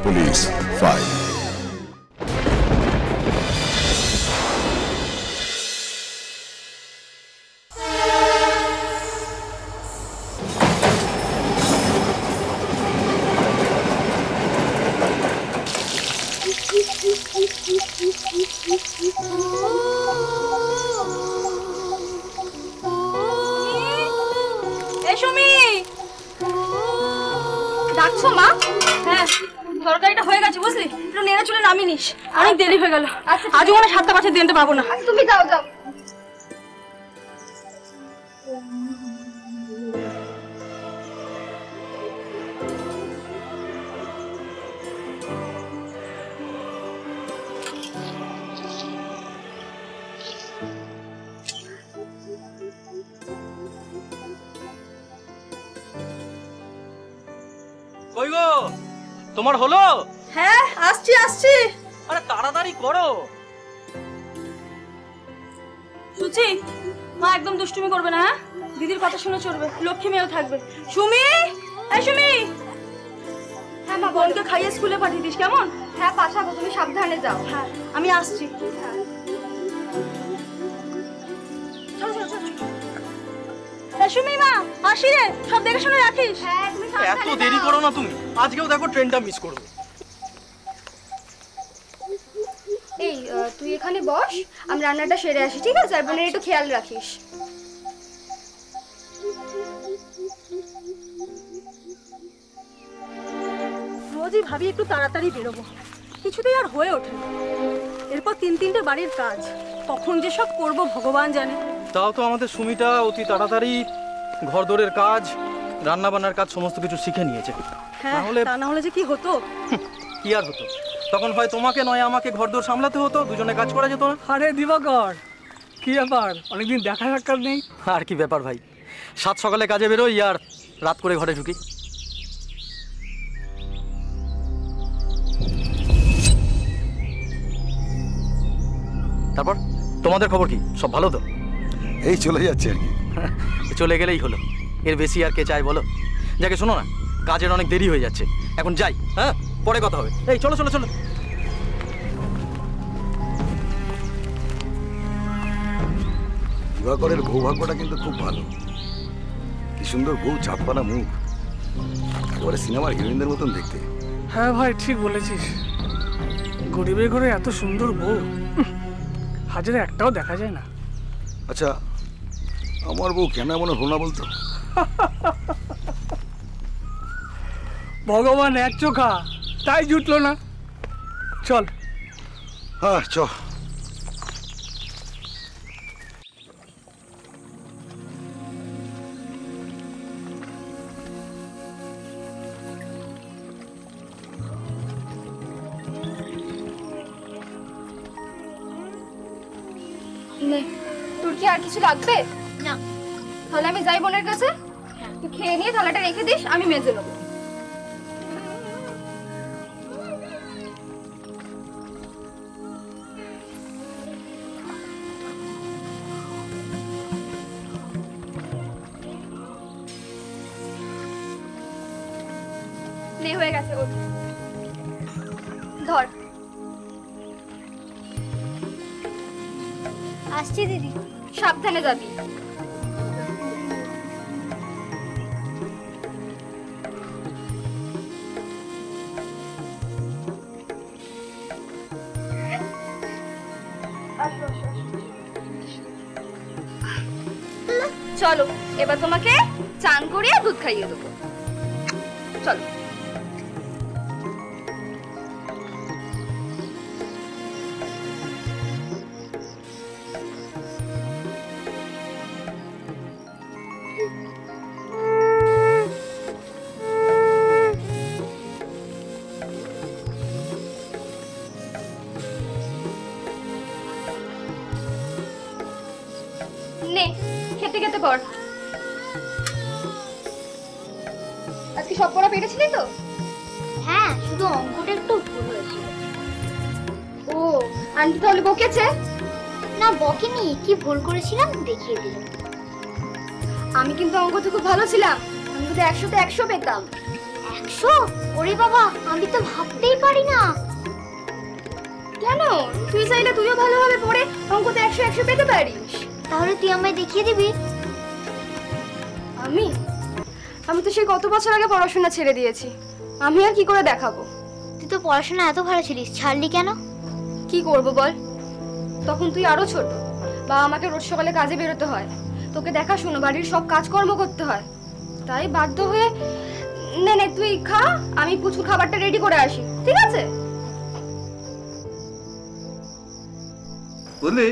Police file. ডাকছো মা? হ্যাঁ, তরকারিটা হয়ে গেছে বুঝলি, একটু নেড়ে চলে নামিয়ে নিস, অনেক দেরি হয়ে গেল। আজও মনে 7টা বাজে দিতে পারবো না। তুমি যাও যাও। কই গো, তোমার হলো? হ্যাঁ, আসছি আসছি। আরে তাড়াতাড়ি করো। সুচি, মা একদম দুষ্টুমি করবে না, হ্যাঁ? দিদির কথা শুনে চলবে, লক্ষ্মী মেয়েও থাকবে। সুমি, এই সুমি। হ্যাঁ মা, বোনকে খাইয়ে স্কুলে পাঠিয়ে দিস কেমন? হ্যাঁ পাঠাবো, তুমি সাবধানে যাও। হ্যাঁ, আমি আসছি। চলো চলো চলো। সুমি মা, আসি রে, সব দেখে শুনে রাখিস। হ্যাঁ, তুমি এত দেরি করো না তুমি, আজকেও দেখো ট্রেনটা মিস করবে। এই তুই এখানে বস, আমি রান্নাটা সেরে আসি, ঠিক আছে? আর বোনের একটু খেয়াল রাখিস। রোজই ভাবি একটু তাড়াতাড়ি বেরোবো, কিছুতেই আর হয়ে ওঠে না। এরপর 3-3টে বাড়ির কাজ, কখন যে সব করবো ভগবান জানে। তাও তো আমাদের সুমিটা অতি তাড়াতাড়ি ঘরদোরের কাজ, রান্না বান্নার কাজ সমস্ত কিছু শিখে নিয়েছে। হ্যাঁ, তা না হলে যে কি হতো। কি আর হতো, তখন হয় তোমাকে নয় আমাকে ঘরদোর সামলাতে হতো, দুজনে কাজ করা যেত না। আরে দিবাকর, কি ব্যাপার, অনেকদিন দেখা সাক্ষাৎ নেই। আর কি ব্যাপার ভাই, 7 সকালে কাজে বেরোই আর রাত করে ঘরে ঢুকি। তারপর তোমাদের খবর কি, সব ভালো তো? এই চলে যাচ্ছে আর কি। চলে গেলেই হলো, এর বেশি আর কে চায় বলো? যাকে শোনো না, কাজের অনেক দেরি হয়ে যাচ্ছে, এখন যাই। হ্যাঁ, পরে কথা হবে। এই চলো চলো চলো। দিবাকরের বৌভাগ্যটা কিন্তু খুব ভালো। কি সুন্দর বউ, চাঁদপানা মুখ, একেবারে সিনেমার হিরোইনদের মতন দেখতে। হ্যাঁ ভাই, ঠিক বলেছিস। গরিবের ঘরে এত সুন্দর বউ হাজারে একটাও দেখা যায় না। আচ্ছা, আমার বউ কেন এমন হলো না বলতো? ভগবান এক চোখা, তাই জুটলো না। চল। হ্যাঁ চ। তোর কি আর কিছু লাগবে? না। তাহলে আমি যাই বোনের কাছে, তুই খেয়ে নিয়ে থালাটা রেখে দিস, আমি মেজে নেবো। নে, হয়ে গেছে, ওঠ। ধর। আসছি দিদি, সাবধানে যাবি। চলো, এবার তোমাকে চান করিয়ে দুধ খাইয়ে দেবো। চলো। নে, খেতে খেতে কর। আজকে সব পড়া পেরেছিলি তো? হ্যাঁ, শুধু অঙ্কটা একটু ভুল হয়েছিল। ও, আন্টি তাহলে বকেছে? না বকেনি, কি ভুল করেছিলাম দেখিয়ে দিলাম। আমি কিন্তু অঙ্কতে খুব ভালো ছিলাম, আমি কিন্তু 100-তে 100 পেতাম। 100 100? ওরে বাবা, আমি তো ভাবতেই পারি না। কেন? তুই চাইলে তুইও ভালোভাবে পড়ে অঙ্কতে 100 পেতে পারিস। তাহলে তুই আমায় দেখিয়ে দিবি? আমি তো সেই কত বছর আগে পড়াশোনা ছেড়ে দিয়েছি, আমি আর কি করে দেখাবো? তুই তো পড়াশোনা এত ভালো ছিলিস, ছাড়লি কেন? কি করব বল, তখন তুই আরো ছোট, বা আমাকে রোজ সকালে কাজে বেরোতে হয়, তোকে দেখাশুনো বাড়ির সব কাজকর্ম করতে হয়, তাই বাধ্য হয়ে নে নে তুই খা, আমি পুচুর খাবারটা রেডি করে আসি, ঠিক আছে? বুঝলি,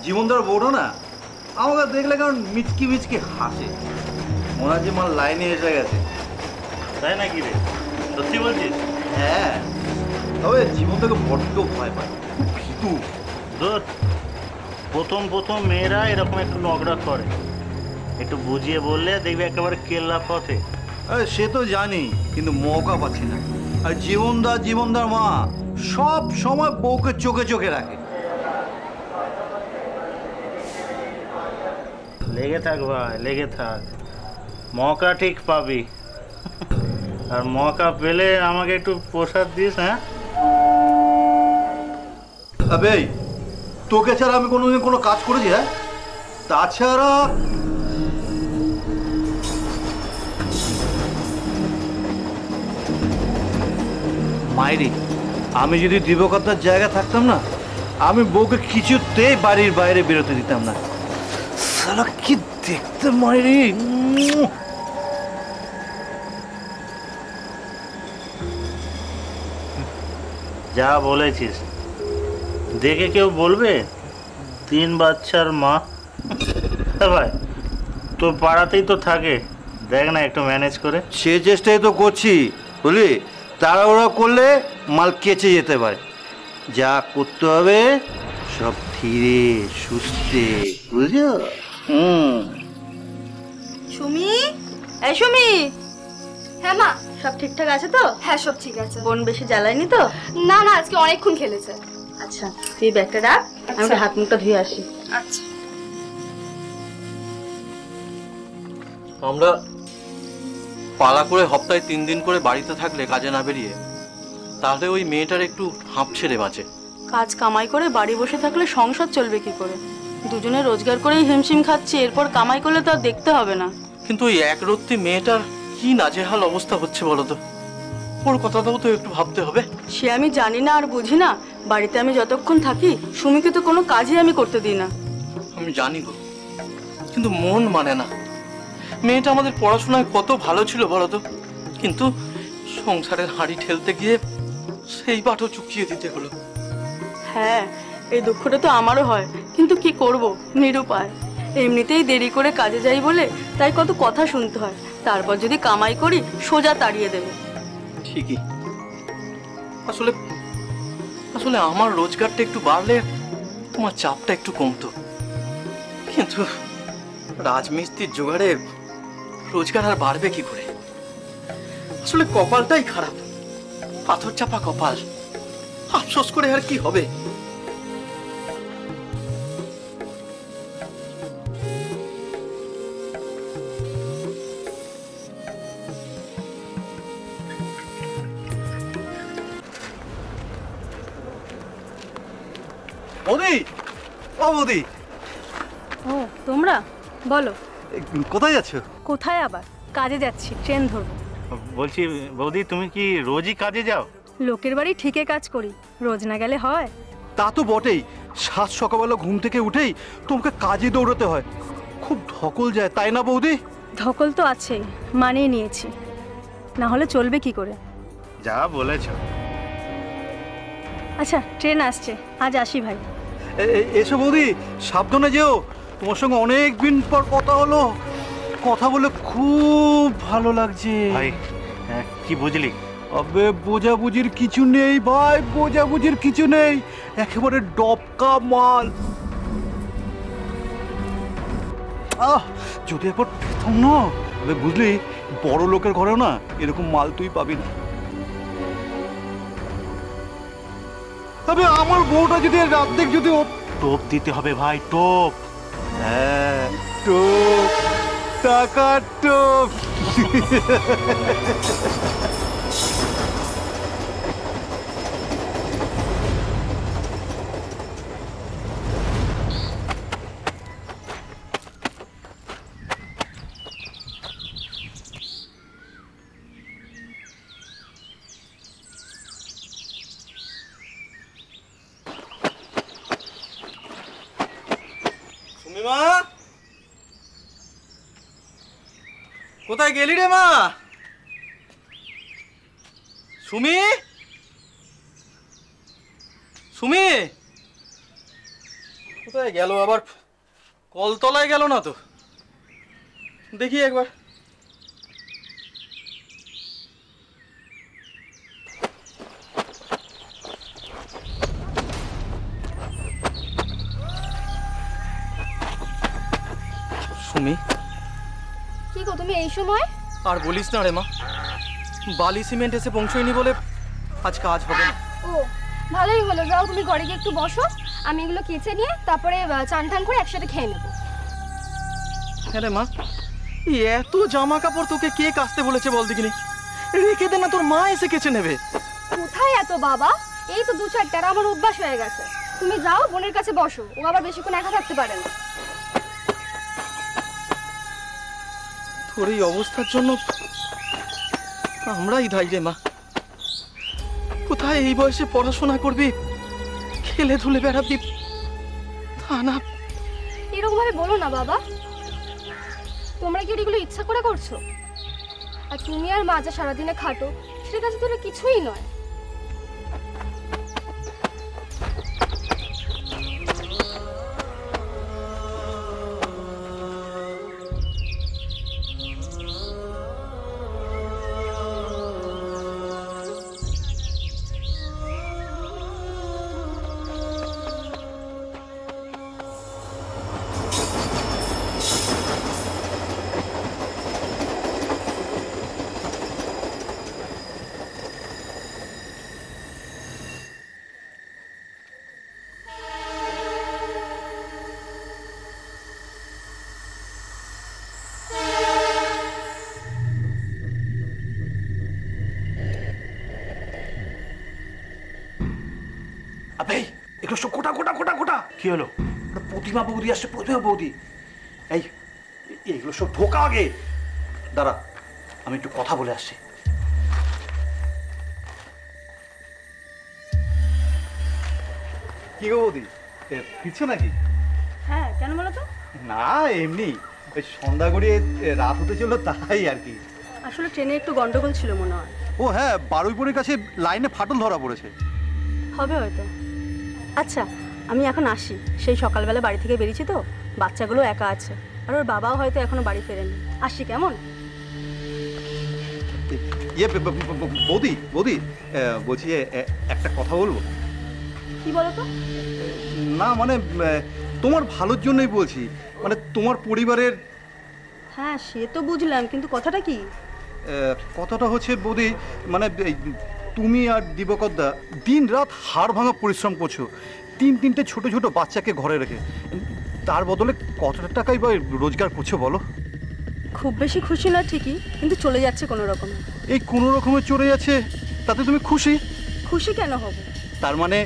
জীবনদার বউটা না আমাকে দেখলে কেমন মিচকি মিচকি হাসে, মনে হয় যে আমার লাইনে এসে গেছে। তাই নাকি রে? সত্যি বলছিস? হ্যাঁ, তবে জীবনটাকে বড্ড ভয় পায়, খুব ভীতু। ধুর, প্রথম মেয়েরা এরকম একটু নগড়া করে, একটু বুঝিয়ে বললে দেখবি একেবারে কেল্লা পথে। আরে সে তো জানি, কিন্তু মৌকা পাচ্ছি না। আর জীবনদার মা সব সময় বউকে চোখে চোখে রাখে। লেগে থাক ভাই, লেগে থাক, মৌকা ঠিক পাবি। আর মৌকা পেলে আমাকে একটু প্রসাদ দিস। হ্যাঁ, আবে তোকে ছাড়া আমি কোনোদিন কোনো কাজ করেছি? হ্যাঁ, তাছাড়া মাইরি, আমি যদি দিবকতার জায়গা থাকতাম না, আমি বউকে কিছুতেই বাড়ির বাইরে বেরোতে দিতাম না। শালা কি দেখতে মাইরি! যা বলেছিস, দেখে কেউ বলবে 3 বাচ্চার মা? ভাই তোর পাড়াতেই তো থাকে, দেখ না একটু ম্যানেজ করে। সে চেষ্টাই তো করছি, বুঝলি, তাড়াহুড়া করলে মাল কেচে যেতে পারে। যা করতে হবে সব ধীরে সুস্থে, বুঝছো? সুমি, এই সুমি। হ্যাঁ মা, সব ঠিকঠাক আছে তো? হ্যাঁ, সব ঠিক আছে। বোন বেশি জ্বালায়নি তো? না না, আজকে অনেকক্ষণ খেলেছে। আচ্ছা, তুই ব্যাগটা রাখ, আমি হাত মুখটা ধুয়ে আসি। আচ্ছা। আমরা পালা করে সপ্তাহে 3 দিন করে বাড়িতে থাকলে, কাজে না বেরিয়ে, তাহলে ওই মেয়েটার একটু হাঁপ ছেড়ে বাঁচে। কাজ কামাই করে বাড়ি বসে থাকলে সংসার চলবে কি করে? দুজনে রোজগার করেই হিমশিম খাচ্ছি, এরপর কামাই করলে তো আর দেখতে হবে না। কিন্তু ওই একরত্তি মেয়েটার কি নাজেহাল অবস্থা হচ্ছে বলো তো, ওর কথাটাও তো একটু ভাবতে হবে। সে আমি জানি না আর বুঝি না, বাড়িতে আমি যতক্ষণ থাকি সুমিকে তো কোনো কাজই আমি করতে দিই না। আমি জানি গো, কিন্তু মন মানে না। মেয়েটা আমাদের পড়াশোনায় কত ভালো ছিল বলো তো, কিন্তু সংসারের হাঁড়ি ঠেলতে গিয়ে সেই বাটও চুকিয়ে দিতে হলো। হ্যাঁ, এই দুঃখটা তো আমারও হয়, কিন্তু কি করব, নিরুপায়। এমনিতেই দেরি করে কাজে যাই বলে তাই কত কথা শুনতে হয়, তারপর যদি কামাই করি সোজা তাড়িয়ে দেবে। ঠিকই, আসলে আসলে আমার রোজগারটা একটু বাড়লে তোমার চাপটা একটু কমতো, কিন্তু রাজমিস্ত্রির জোগাড়ে রোজগার আর বাড়বে কি করে? আসলে কপালটাই খারাপ, পাথর চাপা কপাল। আফসোস করে আর কি হবে? বৌদি, ও বৌদি, ও তোমরা বলো, কোথায় যাচ্ছ? কোথায় আবার? কাজে যাচ্ছি, ট্রেন ধরবো। বলছি বৌদি, তুমি কি রোজই কাজে যাও? লোকের বাড়ি ঠিকই কাজ করি, রোজ না গেলে হয়? তা তো বটেই, সাত সকালবেলা ঘুম থেকে উঠেই তোমাকে কাজে দৌড়াতে হয়, খুব ধকল যায়, তাই না বৌদি? ধকল তো আছেই, মানিয়ে নিয়েছি, না হলে চলবে কি করে? যা বলেছ। আচ্ছা, ট্রেন আসছে, আজ আসি ভাই। এসো বৌদি, সাবধানে যেও। তোমার সঙ্গে অনেক দিন পর কথা হলো, কথা বলে খুব ভালো লাগছে। ভাই কি বুঝলি? আবে বোঝাবুঝির কিছু নেই ভাই, বোঝাবুঝির কিছু নেই, একেবারে ডবকা মাল। যদি একবার পেতাম না, আবে বুঝলি, বড় লোকের ঘরেও না এরকম মাল তুই পাবি না। তবে আমার বউটা যদি রাত যদি টোপ দিতে হবে ভাই, টোপ। হ্যাঁ, টোপ, টাকা টোপ। মা কোথায় গেলি রে মা? সুমি, সুমি কোথায় গেল আবার? কলতলায় গেল না তো, দেখি একবার। সুমি, কি গো তুমি এই সময়? আর বলিস না রে মা, বালি সিমেন্ট এসে পৌঁছয়নি বলে আজ কাজ হবে না। ও ভালোই হলো, যাও তুমি ঘরে গিয়ে একটু বসো, আমি এগুলো কেচে নিয়ে তারপরে চান টান করে একসাথে খেয়ে নেবো। হ্যাঁ রে মা, এত জামা কাপড় তোকে কে কাচতে বলেছে বল দেখিনি? রেখে দে না, তোর মা এসে কেচে নেবে। কোথায় এত বাবা, এই তো 2-4টা, আমার অভ্যাস হয়ে গেছে। তুমি যাও বোনের কাছে বসো, ও আবার বেশিক্ষণ একা থাকতে পারে না। তোর এই অবস্থার জন্য আমরাই দায়ী রে মা। কোথায় এই বয়সে পড়াশোনা করবি, খেলে ধুলে বেড়াবি, তা না। এরকম ভাবে বলো না বাবা, তোমরা কি এগুলো ইচ্ছা করে করছো? আর তুমি আর মা যা সারাদিনে খাটো, সেটা কাছে তোরা কিছুই নয়। আবে এগুলো সব কোটা কোটা কোটা কোটা। কি হলো? প্রতিমা বৌদি আসছে, প্রতিমা বৌদি। এই এইগুলো সব ঢোকা আগে। দাঁড়া, আমি একটু কথা বলে আসছি। কি গো বৌদি, ফিরছো নাকি? হ্যাঁ, কেন বলো তো? না এমনি, ওই সন্ধ্যা গড়িয়ে রাত হতে চললো তাই আর কি। আসলে ট্রেনে একটু গন্ডগোল ছিল মনে হয়। ও হ্যাঁ, বারুইপুরের কাছে লাইনে ফাটল ধরা পড়েছে। হবে হয়তো। আচ্ছা আমি এখন আসি, সেই সকালবেলা বাড়ি থেকে বেরিয়েছি তো, বাচ্চাগুলো একা আছে, আর ওর বাবাও হয়তো এখনো বাড়ি ফেরেনি। আসি কেমন? ইয়ে বৌদি বৌদি, বলছি যে একটা কথা বলবো। কি বলো তো? না মানে তোমার ভালোর জন্যই বলছি, মানে তোমার পরিবারের। হ্যাঁ সে তো বুঝলাম, কিন্তু কথাটা কি? কথাটা হচ্ছে বৌদি, মানে তুমি আর দিবকরদা দিন রাত হাড় ভাঙা পরিশ্রম করছো, 3-3টে ছোট ছোট বাচ্চাকে ঘরে রেখে। তার বদলে কত টাকাই বা রোজগার করছো বলো? খুব বেশি খুশি না ঠিকই, কিন্তু চলে যাচ্ছে কোনো রকমে। এই কোনো রকমে চলে যাচ্ছে, তাতে তুমি খুশি? খুশি কেন হব? তার মানে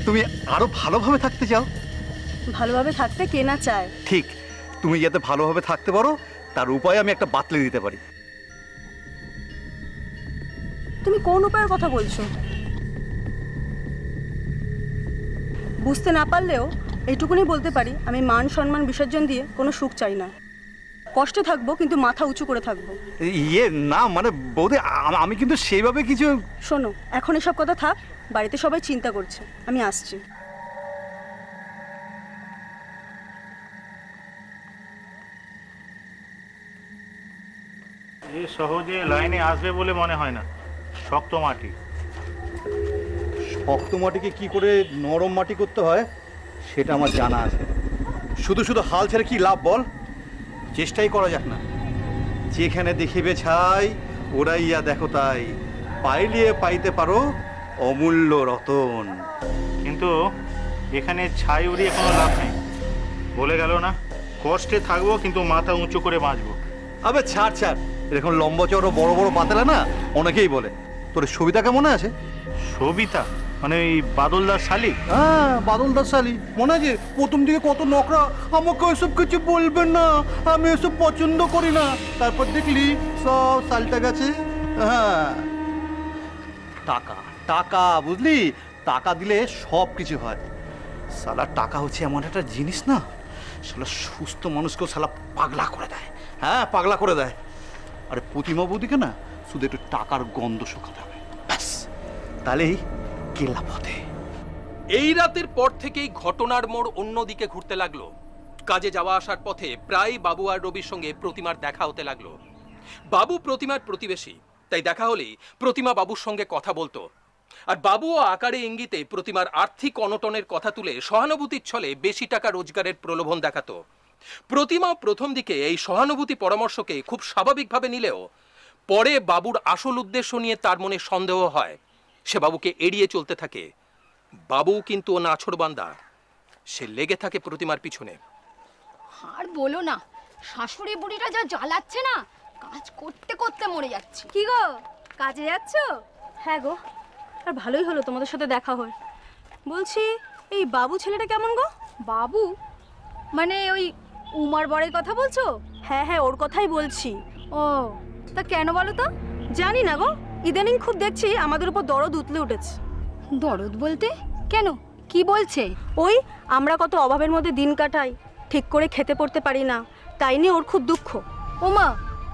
তুমি আরো ভালোভাবে থাকতে চাও? ভালোভাবে থাকতে কে না চায়? ঠিক, তুমি যাতে ভালোভাবে থাকতে পারো তার উপায় আমি একটা বাতলে দিতে পারি। তুমি কোন উপায়ের কথা বলছো? বুঝতে না পারলেও এইটুকুনি বলতে পারি, আমি মান সম্মান বিসর্জন দিয়ে কোনো সুখ চাই না। কষ্টে থাকবো কিন্তু মাথা উঁচু করে থাকবো। ইয়ে না মানে বৌদি, আমি কিন্তু সেইভাবে কিছু। শোনো, এখন এসব কথা থাক, বাড়িতে সবাই চিন্তা করছে, আমি আসছি। এ সহজে লাইনে আসবে বলে মনে হয় না, শক্ত মাটি। শক্ত মাটিকে কি করে নরম মাটি করতে হয় সেটা আমার জানা আছে। শুধু শুধু হাল ছেড়ে কি লাভ বল? চেষ্টাই করা যাক না। যেখানে দেখিবে ছাই ওরাইয়া দেখো তাই, পাইলিয়ে পাইতে পারো অমূল্য রতন। কিন্তু এখানে ছাই উড়িয়ে কোনো লাভ নেই। বলে গেল না, কষ্টে থাকবো কিন্তু মাথা উঁচু করে বাঁচবো। আবে ছাড় ছাড়, এরকম লম্বা চড়ো বড় বড় পাতলা না অনেকেই বলে। তোর সবিতাকে মনে আছে? সবিতা মানে ওই বাদলদার শালিক? হ্যাঁ, বাদলদার শালি মনে আছে? প্রথম দিকে কত নকরা, আমাকে ওইসব কিছু বলবেন না, আমি এসব পছন্দ করি না। তারপর দেখলি সব সালটা গেছে। হ্যাঁ, টাকা টাকা বুঝলি, টাকা দিলে সব কিছু হয়। শালা টাকা হচ্ছে এমন একটা জিনিস না, শালা সুস্থ মানুষকেও শালা পাগলা করে দেয়। হ্যাঁ, পাগলা করে দেয়। আরে প্রতিমা বৌদিকে না শুধু একটু টাকার গন্ধ শুকাতে হবে, ব্যাস, তাহলেই কেল্লা পথে। এই রাতের পর থেকেই ঘটনার মোড় অন্যদিকে ঘুরতে লাগলো। কাজে যাওয়া আসার পথে প্রায় বাবু আর রবির সঙ্গে প্রতিমার দেখা হতে লাগলো। বাবু প্রতিমার প্রতিবেশী, তাই দেখা হলেই প্রতিমা বাবুর সঙ্গে কথা বলতো। আর বাবুও আকারে ইঙ্গিতে প্রতিমার আর্থিক অনটনের কথা তুলে সহানুভূতির ছলে বেশি টাকা রোজগারের প্রলোভন দেখাতো। প্রতিমা প্রথম দিকে এই সহানুভূতি পরামর্শকে খুব স্বাভাবিকভাবে নিলেও পরে বাবুর আসল উদ্দেশ্য নিয়ে তার মনে সন্দেহ হয়। সে বাবুকে এড়িয়ে চলতে থাকে। বাবু কিন্তু ও নাছোড়বান্দা, সে লেগে থাকে প্রতিমার পিছনে। আর বলো না, শাশুড়ি বুড়িটা যা জ্বালাচ্ছে না, কাজ করতে করতে মরে যাচ্ছে। কি গো, কাজে যাচ্ছ? হ্যাঁ গো, আর ভালোই হলো তোমাদের সাথে দেখা হয়। বলছি, এই বাবু ছেলেটা কেমন গো? বাবু মানে ওই উমার বরের কথা বলছো? হ্যাঁ হ্যাঁ, ওর কথাই বলছি। ও, তা কেন বলো তো? জানি না গো, ইদানিং খুব দেখছি আমাদের উপর দরদ উতলে উঠেছে। দরদ বলতে কেন, কি বলছে? ওই আমরা কত অভাবের মধ্যে দিন কাটাই, ঠিক করে খেতে পড়তে পারি না, তাই নিয়ে ওর খুব দুঃখ। ওমা,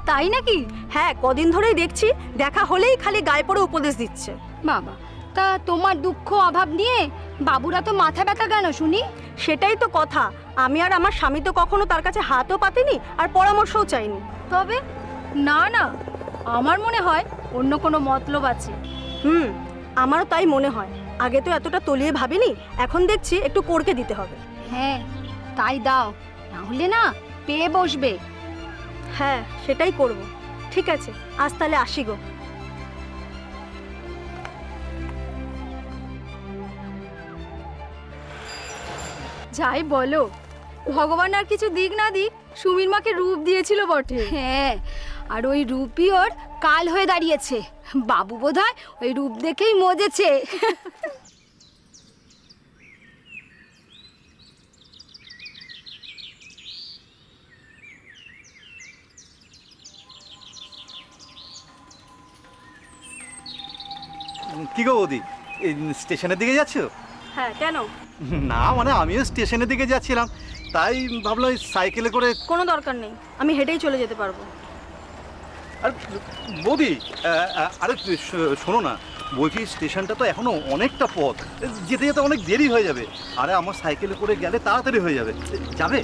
তাই নাকি? হ্যাঁ, কদিন ধরেই দেখছি, দেখা হলেই খালি গায়ে পড়ে উপদেশ দিচ্ছে। বাবা, তা তোমার দুঃখ অভাব নিয়ে বাবুরা তো মাথা ব্যথা কেন শুনি? সেটাই তো কথা, আমি আর আমার স্বামী তো কখনো তার কাছে হাতও পাতিনি আর পরামর্শও চাইনি। তবে না না, আমার মনে হয় অন্য কোনো মতলব আছে। আমারও তাই মনে হয়। আগে তো এতটা তলিয়ে ভাবিনি, এখন দেখছি একটু করকে দিতে হবে। হ্যাঁ, তাই দাও, না হলে না পেয়ে বসবে। হ্যাঁ, সেটাই করব। ঠিক আছে, আজ তাহলে আসি গো। যাই বলো, ভগবান আর কিছু দিক না দিক সুমির মাকে রূপ দিয়েছিল বটে। হ্যাঁ, আর ওই রূপই ওর কাল হয়ে দাঁড়িয়েছে। বাবু বোধহয় ওই রূপ দেখেই মজেছে। কি গো বৌদি, স্টেশনের দিকে যাচ্ছ? হ্যাঁ, কেন? না মানে আমিও স্টেশনের দিকে যাচ্ছিলাম, তাই ভাবলাম সাইকেলে করে। কোনো দরকার নেই, আমি হেঁটেই চলে যেতে পারবো। আর বৌদি, আরে শোনো না, বলছি স্টেশনটা তো এখনো অনেকটা পথ, যেতে যেতে অনেক দেরি হয়ে যাবে। আরে আমার সাইকেলে করে গেলে তাড়াতাড়ি হয়ে যাবে, যাবে?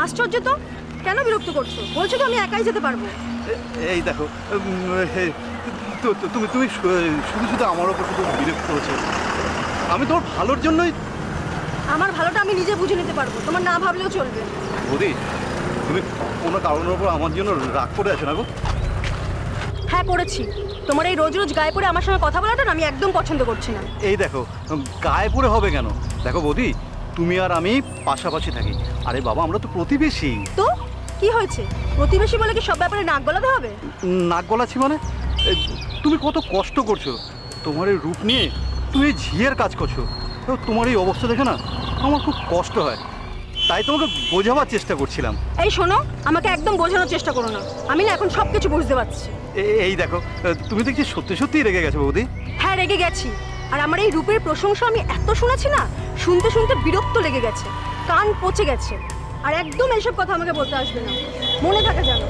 আশ্চর্য তো, কেন বিরক্ত করছো? বলছো তো আমি একাই যেতে পারবো। এই দেখো, তুমি তুমি শুধু শুধু আমার ওপর শুধু বিরক্ত হচ্ছে। আমি তোর ভালোর জন্যই। আমার ভালোটা আমি নিজে বুঝে নিতে পারবো, তোমার না ভাবলেও চলবে। বৌদি, তুমি কোনো কারণের উপর আমার জন্য রাগ করে আছো না গো? হ্যাঁ, করেছি। তোমার এই রোজ রোজ গায়ে পড়ে আমার সঙ্গে কথা বলাটা না আমি একদম পছন্দ করছি না। এই দেখো, গায়ে পড়ে হবে কেন? দেখো বৌদি, তুমি আর আমি পাশাপাশি থাকি। আরে বাবা, আমরা তো প্রতিবেশী। তো কি হয়েছে? প্রতিবেশী বলে কি সব ব্যাপারে নাক গলাতে হবে? নাক গলাচ্ছি মানে? তুমি কত কষ্ট করছো, তোমার এই রূপ নিয়ে তুমি ঝিয়ের কাজ করছো। তোমার এই অবস্থা দেখে না আমার খুব কষ্ট হয়, তাই তোমাকে বোঝাবার চেষ্টা করছিলাম। এই শোনো, আমাকে একদম বোঝানোর চেষ্টা করো না, আমি না এখন সব কিছু বুঝতে পারছি। এই দেখো, তুমি দেখছি সত্যি সত্যিই রেগে গেছো বৌদি। হ্যাঁ, রেগে গেছি। আর আমার এই রূপের প্রশংসা আমি এত শুনেছি না, শুনতে শুনতে বিরক্ত লেগে গেছে, কান পচে গেছে। আর একদম এইসব কথা আমাকে বলতে আসবে না, মনে থাকে জানো।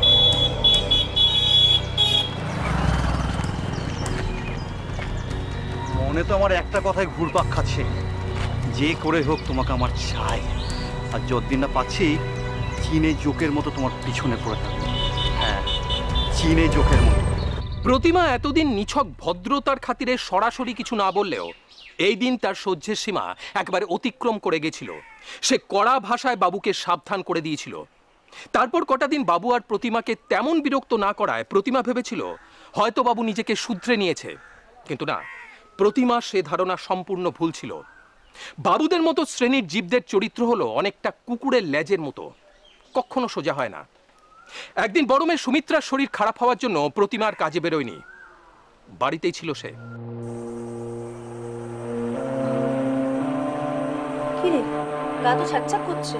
মনে তো আমার একটা কথাই ঘুরপাক খাচ্ছে, যে করে হোক তোমাকে আমার চাই। আর যতদিন না পাচ্ছি, চীনে জোকের মতো তোমার পিছনে পড়ে থাকবে। হ্যাঁ, চীনে জোকের মতো। প্রতিমা এতদিন নিছক ভদ্রতার খাতিরে সরাসরি কিছু না বললেও এই দিন তার সহ্যের সীমা একবারে অতিক্রম করে গেছিল। সে কড়া ভাষায় বাবুকে সাবধান করে দিয়েছিল। তারপর কটা দিন বাবু আর প্রতিমাকে তেমন বিরক্ত না করায় প্রতিমা ভেবেছিল হয়তো বাবু নিজেকে শুধরে নিয়েছে, কিন্তু না, প্রতিমা সে ধারণা সম্পূর্ণ ভুল ছিল। বাবুদের মতো শ্রেণীর জীবদের চরিত্র হলো অনেকটা কুকুরের লেজের মতো, কখনো সোজা হয় না। একদিন বড় মেয়ে সুমিত্রার শরীর খারাপ হওয়ার জন্য প্রতিমার কাজে বেরোয়নি, বাড়িতেই ছিল সে। কি রে, গা তো ছ্যাকছ্যাক করছে,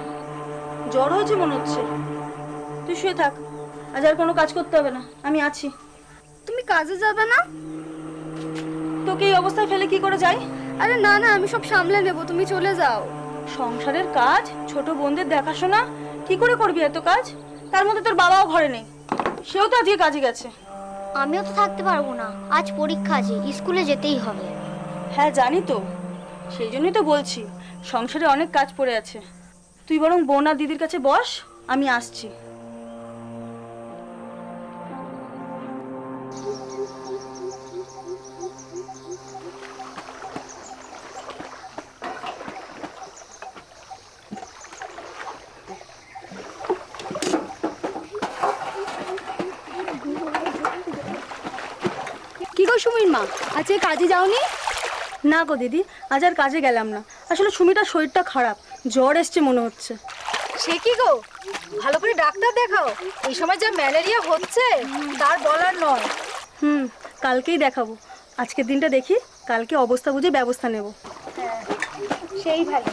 জ্বর হয়েছে মনে হচ্ছে। তুই শুয়ে থাক, আজ আর কোনো কাজ করতে হবে না, আমি আছি। তুমি কাজে যাবে না? তোকে এই অবস্থায় ফেলে কি করে যাই? আরে না না, আমি সব সামলে নেব, তুমি চলে যাও। সংসারের কাজ, ছোট বোনদের দেখাশোনা কি করে করবি এত কাজ? তার মধ্যে তোর বাবাও ঘরে নেই, সেও তো আজকে কাজে গেছে। আমিও তো থাকতে পারবো না, আজ পরীক্ষা আছে, স্কুলে যেতেই হবে। হ্যাঁ জানি তো, সেই জন্যই তো বলছি সংসারে অনেক কাজ পড়ে আছে। তুই বরং বোন আর দিদির কাছে বস, আমি আসছি। কি গো সুমির মা, আজকে কাজে যাওনি? না গো দিদি, আজ আর কাজে গেলাম না। আসলে সুমিটার শরীরটা খারাপ, জ্বর এসছে মনে হচ্ছে। সে কি গো, ভালো করে ডাক্তার দেখাও, এই সময় যা ম্যালেরিয়া হচ্ছে তার বলার নয়। কালকেই দেখাবো, আজকের দিনটা দেখি, কালকে অবস্থা বুঝে ব্যবস্থা নেব। হ্যাঁ, সেই ভালো।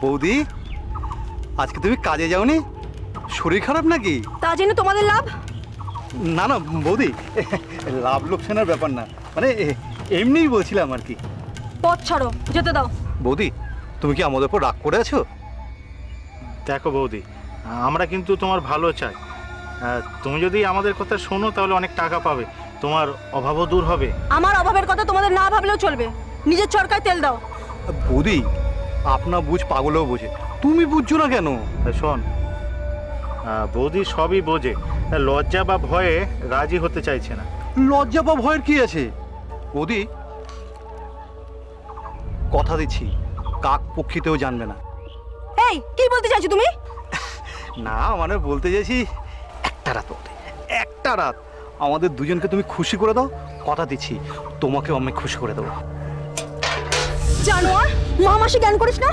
বৌদি, আজকে তুমি কাজে যাওনি? শরীর খারাপ নাকি? তা জেনে তোমাদের লাভ? না না বৌদি, লাভ লোকসানের ব্যাপার না, মানে এমনিই বলছিলাম আর কি। পথ ছাড়ো, যেতে দাও। বৌদি, তুমি কি আমাদের উপর রাগ করে আছো? দেখো বৌদি, আমরা কিন্তু তোমার ভালো চাই। তুমি যদি আমাদের কথা শোনো তাহলে অনেক টাকা পাবে, তোমার অভাবও দূর হবে। আমার অভাবের কথা তোমাদের না ভাবলেও চলবে, নিজের চরকায় তেল দাও। বৌদি, আপনা বুঝ পাগলও বোঝে, তুমি বুঝছো না কেন? শোন, বৌদি সবই বোঝে, লজ্জা বা ভয়ে রাজি হতে চাইছে না। লজ্জা বা ভয়ের কি আছে বৌদি? কথা দিচ্ছি, কাক পক্ষীতেও জানবে না। এই কি বলতে চাইছো তুমি? না মানে বলতে চাইছি, একটা রাত বৌদি, একটা রাত আমাদের দুজনকে তুমি খুশি করে দাও, কথা দিচ্ছি তোমাকেও আমি খুশি করে দেবো। জানোয়ার, মহামাসি জ্ঞান করিস না,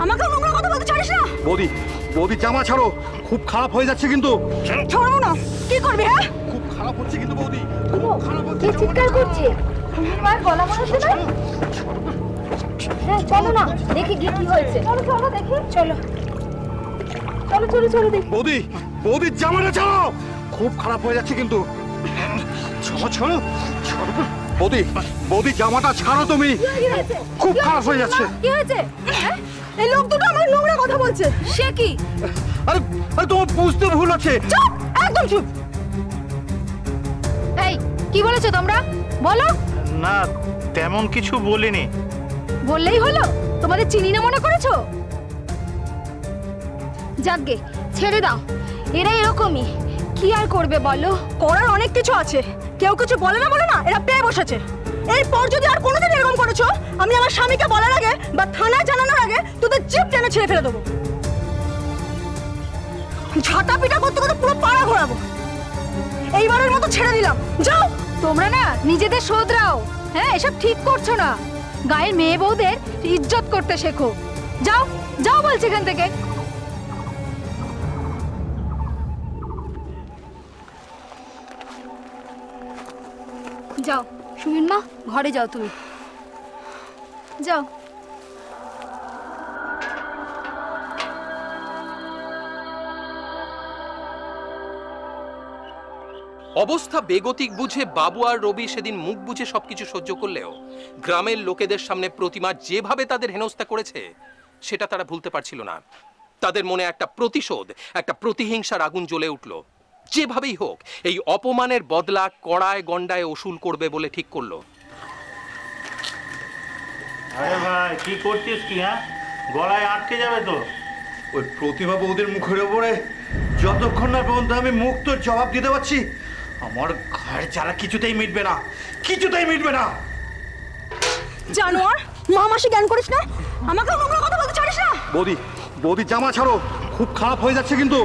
আমাকে নোংরা কথা বলতে চাইছ না। বৌদি, বৌদি জামা ছাড়ো, খুব খারাপ হয়ে যাচ্ছে কিন্তু। ছাড়বো না, কি করবি? হ্যাঁ খুব খারাপ হচ্ছে কিন্তু বৌদি, খুব খারাপ হচ্ছে। কে চিৎকার করছে? সুমির মার গলা মনে হচ্ছে না? হ্যাঁ চলো না, দেখি গিয়ে কি হয়েছে। চলো চলো দেখি, চলো চলো চলো চলো দেখি। বৌদি, বৌদি জামাটা ছাড়ো, খুব খারাপ হয়ে যাচ্ছে কিন্তু। ছাড়ো ছাড়ো ছাড়ো বৌদি, বৌদি জামাটা ছাড়ো তুমি, খুব খারাপ হয়ে যাচ্ছে। কি হয়েছে? এই লোক দুটো আমার নোংরা কথা বলছে। সে কি? আরে আরে তোমার বুঝতে ভুল আছে। চুপ, একদম চুপ। এই কি বলেছো তোমরা, বলো। না তেমন কিছু বলিনি। বললেই হলো, তোমাদের চিনি না মনে করেছো? যাকগে, ছেড়ে দাও, এরা এরকমই, কি আর করবে বলো? করার অনেক কিছু আছে, কেউ কিছু বলে না, এরা পেয়ে বসেছে। এরপর যদি আর কোনোদিন এরকম করেছো, আমি আমার স্বামীকে বলার আগে বা থানায় জানানোর আগে তোদের জিপ টেনে ছেড়ে ফেলে দেবো। ঝাঁটা পিটা করতে করতে পুরো পাড়া ঘোরাবো। এইবারের মতো ছেড়ে দিলাম, যাও। তোমরা না নিজেদের শোধরাও, হ্যাঁ এসব ঠিক করছো না। গায়ের মেয়ে বউদের ইজ্জত করতে শেখো। যাও যাও বলছি এখান থেকে। যাও সুমিন মা, ঘরে যাও তুমি, যাও। অবস্থা বেগতিক বুঝে বাবু আর রবি সেদিন মুখ বুঝে সবকিছু সহ্য করলেও গ্রামের লোকেদের সামনে প্রতিমা যেভাবে তাদের হেনস্থা করেছে সেটা তারা ভুলতে পারছিল না। তাদের মনে একটা প্রতিশোধ, একটা প্রতিহিংসার আগুন জ্বলে উঠল। যেভাবেই হোক এই অপমানের বদলা কড়ায় গন্ডায় ওসুল করবে বলে ঠিক করলো। আরে ভাই কি করছিস কি? হ্যাঁ, গলায় আটকে যাবে তো। ওই প্রতিভা বৌদির মুখের উপরে যতক্ষণ না পর্যন্ত আমি মুক্ত জবাব দিতে পারছি, আমার ঘর জ্বালা কিছুতেই মিটবে না, কিছুতেই মিটবে না। জানোয়ার, মহামাসি জ্ঞান করিস না, আমাকে নোংরা কথা বলতে চাইছ না। বৌদি, বৌদি জামা ছাড়ো, খুব খারাপ হয়ে যাচ্ছে কিন্তু।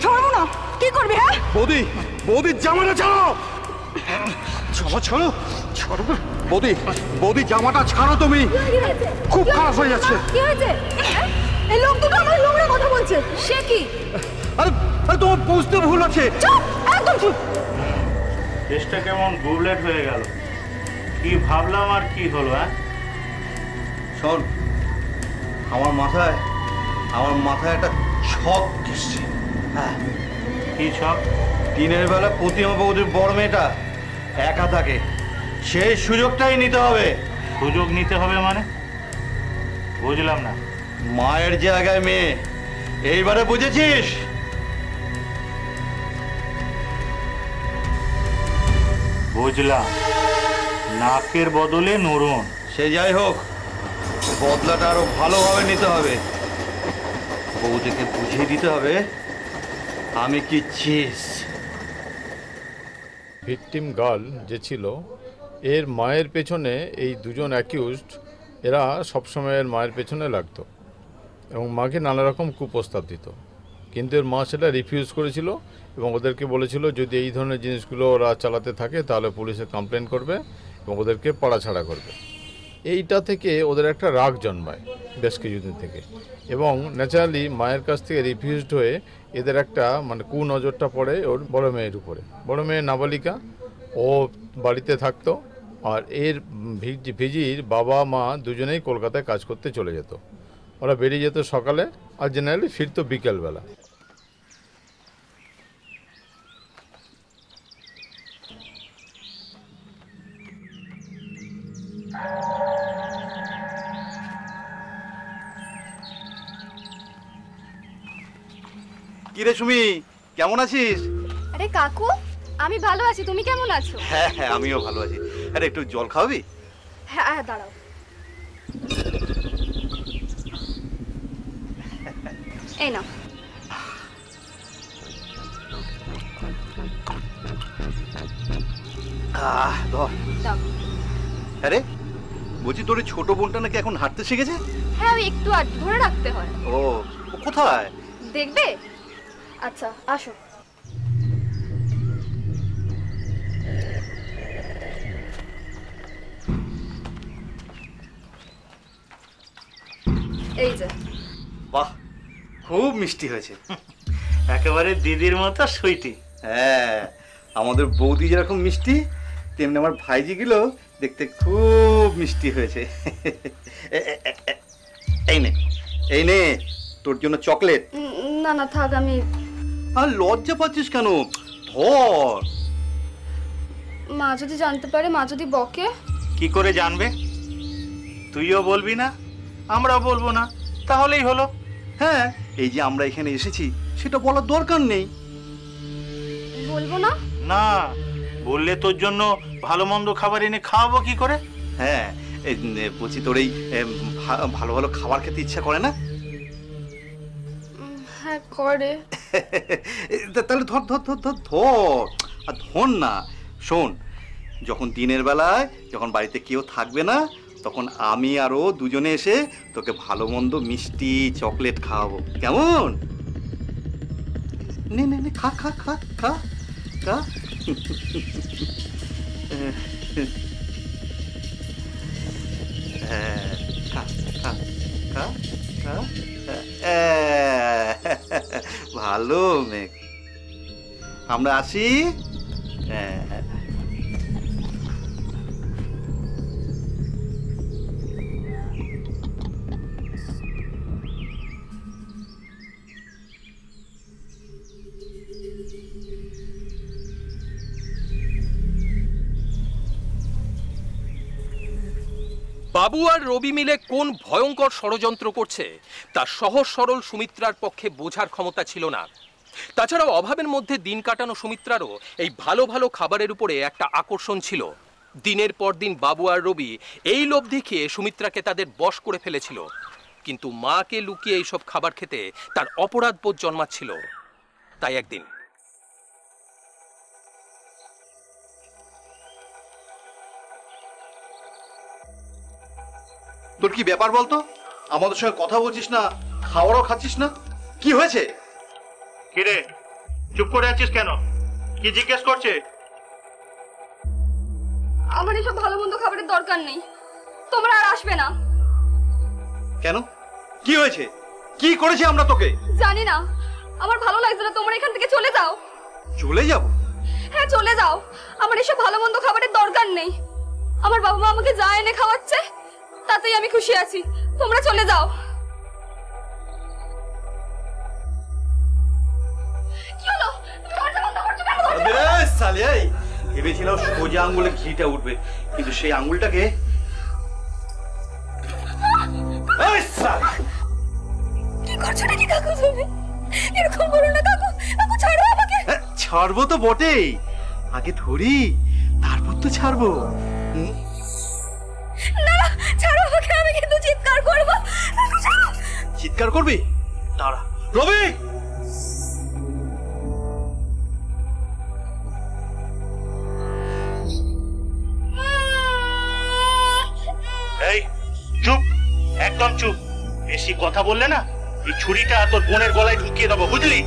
ছাড়বো না। কি করবি? হ্যাঁ বৌদি, বৌদির জামাটা ছাড়ো। জামা ছাড়ো, ছাড়ো বৌদি, বৌদি জামাটা ছাড়ো তুমি। খুব খারাপ হয়ে যাচ্ছে। কি হয়েছে? এই লোক দুটো আমার নোংরা কথা বলছে। সে কি? আরে আরে তোমার বুঝতে ভুল আছে। চুপ, একদম চুপ। চেষ্টা কেমন বুবলেট হয়ে গেল। কি ভাবলাম আর কি হলো? হ্যাঁ শোন, আমার মাথায় একটা ছক এসছে। হ্যাঁ, কি সব? দিনের বেলা প্রতিমা বৌদির বড় মেয়েটা একা থাকে, সেই সুযোগটাই নিতে হবে। সুযোগ নিতে হবে মানে? বুঝলাম না। মায়ের জায়গায় মেয়ে, এইবারে বুঝেছিস? বুঝলাম, নাকের বদলে নরুন। সে যাই হোক, বদলাটা আরো ভালোভাবে নিতে হবে। বৌদিকে বুঝিয়ে দিতে হবে আমি কি চিজ। ভিকটিম গার্ল যে ছিল, এর মায়ের পেছনে এই দুজন অ্যাকিউজড এরা সবসময় এর মায়ের পেছনে লাগতো এবং মাকে নানা রকম কুপ্রস্তাব দিত, কিন্তু এর মা সেটা রিফিউজ করেছিল এবং ওদেরকে বলেছিল যদি এই ধরনের জিনিসগুলো ওরা চালাতে থাকে তাহলে পুলিশে কমপ্লেন করবে এবং ওদেরকে পাড়াছাড়া করবে। এইটা থেকে ওদের একটা রাগ জন্মায় বেশ কিছুদিন থেকে, এবং ন্যাচারালি মায়ের কাছ থেকে রিফিউজড হয়ে এদের একটা মানে কুনজরটা পড়ে ওর বড় মেয়ের উপরে। বড় মেয়ে নাবালিকা, ও বাড়িতে থাকতো, আর এর ভিজির বাবা মা দুজনেই কলকাতায় কাজ করতে চলে যেত। ওরা বেরিয়ে যেত সকালে আর জেনারেলি ফিরতো বিকেলবেলা। কিরে সুমি, কেমন আছিস? আরে কাকু, আমি ভালো আছি, তুমি কেমন আছো? হ্যাঁ হ্যাঁ, আমিও ভালো আছি। আরে একটু জল খাওয়াবি? হ্যাঁ হ্যাঁ, দাঁড়াও। এই নাও। ধর। দাও। আরে বলছি, তোর ছোট বোনটা নাকি এখন হাঁটতে শিখেছে? হ্যাঁ, ওই একটু আর ধরে রাখতে হয়। ও, ও কোথায়? দেখবে? আচ্ছা আসো। এই যে। বাহ, খুব মিষ্টি হয়েছে। একেবারে দিদির মতো সুইটি। হ্যাঁ, আমাদের বৌদি যেরকম মিষ্টি তেমনি আমার ভাইজিগুলো দেখতে খুব মিষ্টি হয়েছে। এই নে, এই নে তোর জন্য চকলেট। না না থাক, আমি। আর লজ্জা পাচ্ছিস কেন? ধর। মা যদি জানতে পারে, মা যদি বকে? কি করে জানবে? তুইও বলবি না, আমরাও বলবো না, তাহলেই হলো। হ্যাঁ, এই যে আমরা এখানে এসেছি সেটা বলার দরকার নেই। বলবো না? না বললে তোর জন্য ভালো মন্দ খাবার এনে খাওয়াবো কি করে? হ্যাঁ, বলছি তোর এই ভালো ভালো খাবার খেতে ইচ্ছা করে না? হ্যাঁ করে। তাহলে ধর ধর ধর ধর ধর, আর ধর না। শোন, যখন দিনের বেলায় যখন বাড়িতে কেউ থাকবে না, তখন আমি আর ও দুজনে এসে তোকে ভালো মন্দ মিষ্টি চকলেট খাওয়াবো, কেমন? নে নে নে, খা খা খা খা খা। খা খা খা খা। ভালো মেঘ, আমরা আসি। বাবু আর রবি মিলে কোন ভয়ঙ্কর ষড়যন্ত্র করছে তা সহজ সরল সুমিত্রার পক্ষে বোঝার ক্ষমতা ছিল না। তাছাড়াও অভাবের মধ্যে দিন কাটানো সুমিত্রারও এই ভালো ভালো খাবারের উপরে একটা আকর্ষণ ছিল। দিনের পর দিন বাবু আর রবি এই লোভ দেখিয়ে সুমিত্রাকে তাদের বশ করে ফেলেছিল, কিন্তু মাকে লুকিয়ে এইসব খাবার খেতে তার অপরাধ বোধ জন্মাচ্ছিল। তাই একদিন তোর কি ব্যাপার বলতো? আমাদের সঙ্গে কথা বলছিস না, খাবারও খাচ্ছিস না? কি হয়েছে? কিরে চুপ করে আছিস কেন? কি জিজ্ঞেস করছে? আমার এসব ভালো মন্দ খাবারের দরকার নেই, তোমরা আর আসবে না। কেন? কি হয়েছে? কি করেছে আমরা তোকে? জানি না, আমার ভালো লাগছে না, তোমরা এখান থেকে চলে যাও। চলে যাব? হ্যাঁ চলে যাও, আমার এসব ভালো মন্দ খাবারের দরকার নেই। আমার বাবা মা আমাকে যা এনে খাওয়াচ্ছে তাতেই আমি খুশি আছি, তোমরা চলে যাও। কি হলো? তুমি দরজা বন্ধ করছো কেন? আরে সালে, ভেবেছিলাম সোজা আঙ্গুলে ঘিটা উঠবে, কিন্তু সেই আঙ্গুলটাকে কি করছো নাকি কাকু তুমি? এরকম করো না কাকু, কাকু ছাড়ো আমাকে। ছাড়বো তো বটেই, আগে ধরি তারপর তো ছাড়বো। না না ছাড়ো আমাকে, আমি কিন্তু চিৎকার করবো। চিৎকার করবি? দাঁড়া রবি। এই চুপ, একদম চুপ। বেশি কথা বললে না এই ছুরিটা তোর বোনের গলায় ঢুকিয়ে দেবো, বুঝলি?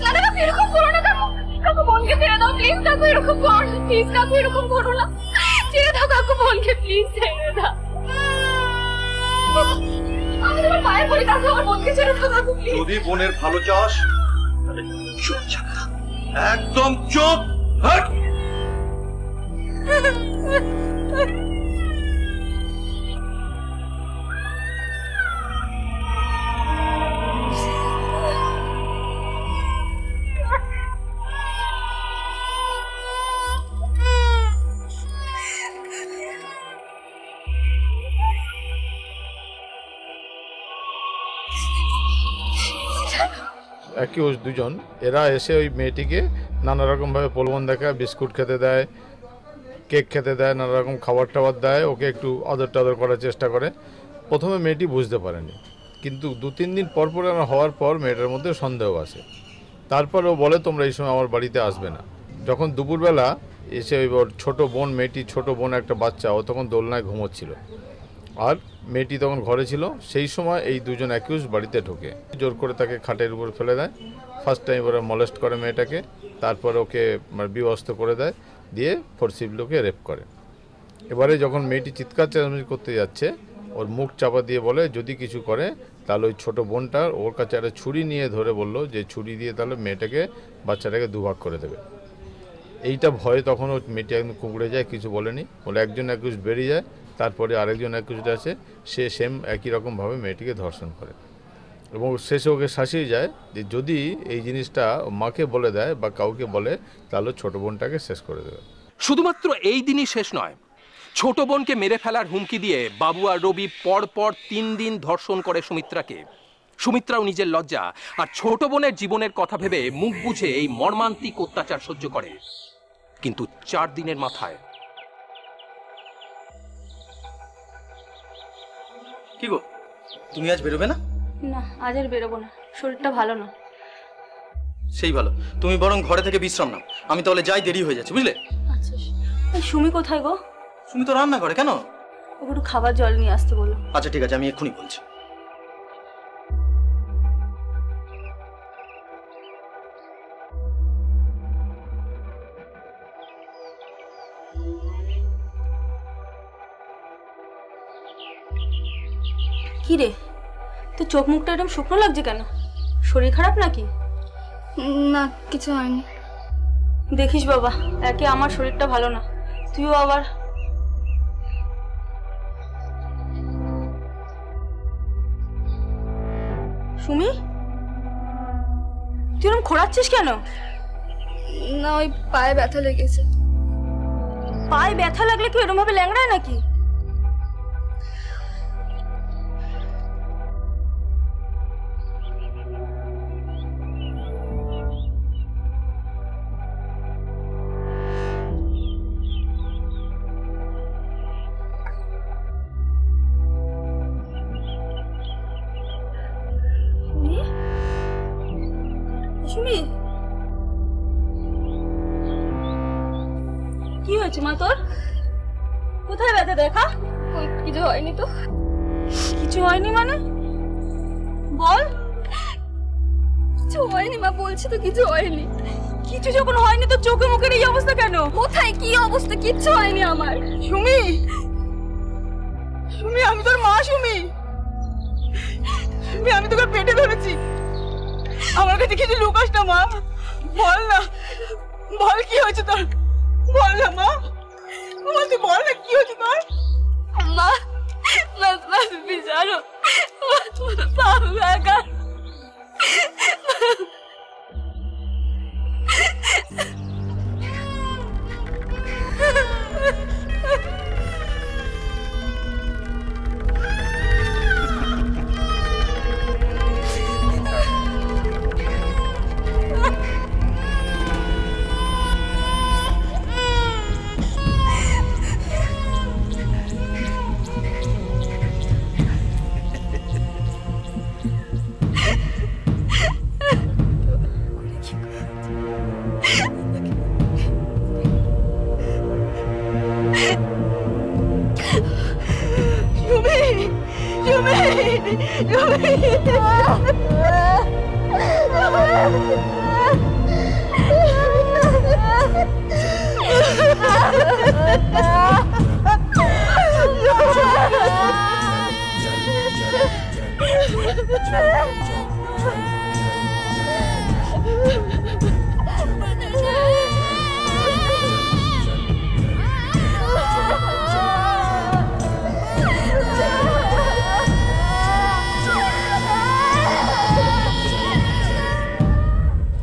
না না কাকু এরকম করো না কাকু, কাকু বোনকে ছেড়ে দাও প্লিজ। কাকু এরকম করো না প্লিজ, কাকু এরকম করো না, ছেড়ে দাও কাকু বোনকে প্লিজ, ছেড়ে দাও। আমি তোমার পায়ে পড়ি কাকু, আমার বোনকে ছেড়ে দাও কাকু প্লিজ। যদি বোনের ভালো চাস তাহলে চুপ থাক, একদম চুপ। হট। অ্যাকিউজ দুজন, এরা এসে ওই মেয়েটিকে নানা রকমভাবে প্রলোভন দেখায়, বিস্কুট খেতে দেয়, কেক খেতে দেয়, নানা রকম খাবার টাবার দেয়, ওকে একটু আদর টাদর করার চেষ্টা করে। প্রথমে মেয়েটি বুঝতে পারেনি, কিন্তু 2-3 দিন পর পর হওয়ার পর মেয়েটার মধ্যে সন্দেহ আসে। তারপর ও বলে তোমরা এই সময় আমার বাড়িতে আসবে না। যখন দুপুরবেলা এসে ওই ওর ছোটো বোন, মেয়েটির ছোটো বোন একটা বাচ্চা, ও তখন দোলনায় ঘুমোচ্ছিল আর মেয়েটি তখন ঘরে ছিল। সেই সময় এই দুজন অ্যাকিউজ বাড়িতে ঢোকে, জোর করে তাকে খাটের উপর ফেলে দেয়। ফার্স্ট টাইম ওরা মলেস্ট করে মেয়েটাকে, তারপর ওকে বিবস্ত করে দেয়, দিয়ে ফোর্সিবলি ওকে রেপ করে। এবারে যখন মেয়েটি চিৎকার চেঁচামেচি করতে যাচ্ছে, ওর মুখ চাপা দিয়ে বলে যদি কিছু করে তাহলে ওই ছোটো বোনটা ওর কাছে একটা ছুরি নিয়ে ধরে বললো যে ছুরি দিয়ে তাহলে মেয়েটাকে, বাচ্চাটাকে দুভাগ করে দেবে। এইটা ভয়ে তখন ওই মেয়েটি একদম কুঁকড়ে যায়, কিছু বলেনি। বলে একজন অ্যাকিউজ বেরিয়ে যায়, তারপরে আরেকজন অ্যাকিউজড আছে, সে সেম একই রকমভাবে মেয়েটিকে ধর্ষণ করে এবং শেষে ওকে শাসিয়ে যায় যে যদি এই জিনিসটা মাকে বলে দেয় বা কাউকে বলে তাহলে ছোটো বোনটাকে শেষ করে দেবে। শুধুমাত্র এই দিনই শেষ নয়, ছোট বোনকে মেরে ফেলার হুমকি দিয়ে বাবু আর রবি পরপর 3 দিন ধর্ষণ করে সুমিত্রাকে। সুমিত্রাও নিজের লজ্জা আর ছোট বোনের জীবনের কথা ভেবে মুখ বুঝে এই মর্মান্তিক অত্যাচার সহ্য করে। কিন্তু 4 দিনের মাথায় কি গো, তুমি আজ বেরোবে না? না আজ আর বেরোবো না, শরীরটা ভালো না। সেই ভালো, তুমি বরং ঘরে থেকে বিশ্রাম নাও। আমি তাহলে যাই, দেরি হয়ে যাচ্ছে বুঝলে। আচ্ছা সুমি কোথায় গো? তুমি তো রান্না করে, কেন? ওকে একটু খাবার জল নিয়ে আসতে বলো। আচ্ছা ঠিক আছে, আমি এক্ষুনি বলছি। কি রে, তোর চোখ মুখটা একদম শুকনো লাগছে কেন? শরীর খারাপ নাকি? না কিছু হয়নি। দেখিস বাবা, একে আমার শরীরটা ভালো না, তুইও আবার। সুমি, তুই এরকম খোঁড়াচ্ছিস কেন? না ওই পায়ে ব্যথা লেগেছে। পায়ে ব্যথা লাগলে কি এরকম ভাবে ল্যাংড়ায় নাকি? সুমি, কি হয়েছে মা তোর? কোথায় ব্যথা দেখা? কিছু হয়নি তো। কিছু হয়নি মানে? বল। কিচ্ছু হয়নি মা, বলছি তো কিছু হয়নি। কিছু যখন হয়নি তো চোখে মুখের এই অবস্থা কেন? কোথায় কি অবস্থা? কিচ্ছু হয়নি আমার। সুমি, সুমি আমি তোর মা। সুমি, সুমি আমি তোকে পেটে ধরেছি। আমার কাছে কিছু লুকাস না মা, বল না, বল কি হয়েছে তোর, বল না মা, তুই বল না কি হয়েছে তোর। মা बस बस बिचारो पाऊंगा का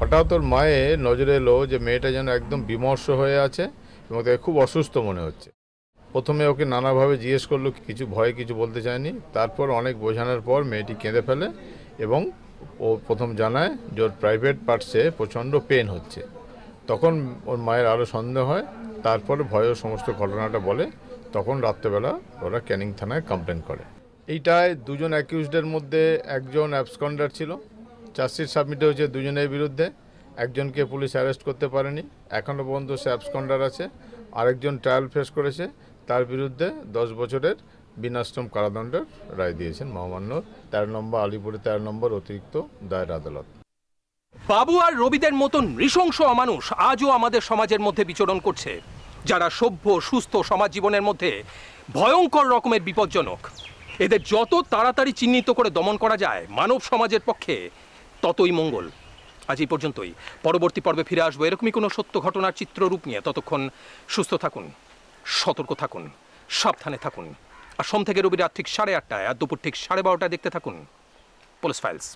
হঠাৎ ওর মায়ের নজরে এলো যে মেয়েটা যেন একদম বিমর্ষ হয়ে আছে এবং তাকে খুব অসুস্থ মনে হচ্ছে। প্রথমে ওকে নানাভাবে জিজ্ঞেস করলো, কিছু ভয়ে কিছু বলতে চায়নি। তারপর অনেক বোঝানোর পর মেয়েটি কেঁদে ফেলে এবং ও প্রথম জানায় যে ওর প্রাইভেট পার্টসে প্রচণ্ড পেন হচ্ছে। তখন ওর মায়ের আরও সন্দেহ হয়। তারপরে ভয়ের সমস্ত ঘটনাটা বলে। তখন রাত্রেবেলা ওরা ক্যানিং থানায় কমপ্লেন করে। এইটায় দুজন অ্যাকিউজডের মধ্যে একজন অ্যাবসকন্ডার ছিল। চার্জশিট সাবমিট হয়েছে দুজনের বিরুদ্ধে। একজনকে পুলিশ অ্যারেস্ট করতে পারেনি, এখনও পর্যন্ত সে অ্যাবসকন্ডার আছে। আরেকজন ট্রায়াল ফেস করেছে, তার বিরুদ্ধে 10 বছরের বিনাশ্রম কারাদণ্ডের রায় দিয়েছেন মহামান্য 13 নম্বর আলিপুরে 13 নম্বর অতিরিক্ত দায়ের আদালত। বাবু আর রবিদের মতন নৃশংস অমানুষ আজও আমাদের সমাজের মধ্যে বিচরণ করছে, যারা সভ্য সুস্থ সমাজ জীবনের মধ্যে ভয়ঙ্কর রকমের বিপজ্জনক। এদের যত তাড়াতাড়ি চিহ্নিত করে দমন করা যায় মানব সমাজের পক্ষে ততই মঙ্গল। আজ এই পর্যন্তই। পরবর্তী পর্বে ফিরে আসবো এরকমই কোনো সত্য ঘটনার চিত্ররূপ নিয়ে। ততক্ষণ সুস্থ থাকুন, সতর্ক থাকুন, সাবধানে থাকুন। আর সোম থেকে রবি রাত ঠিক 8:30 আর দুপুর ঠিক 12:30 দেখতে থাকুন পুলিশ ফাইলস।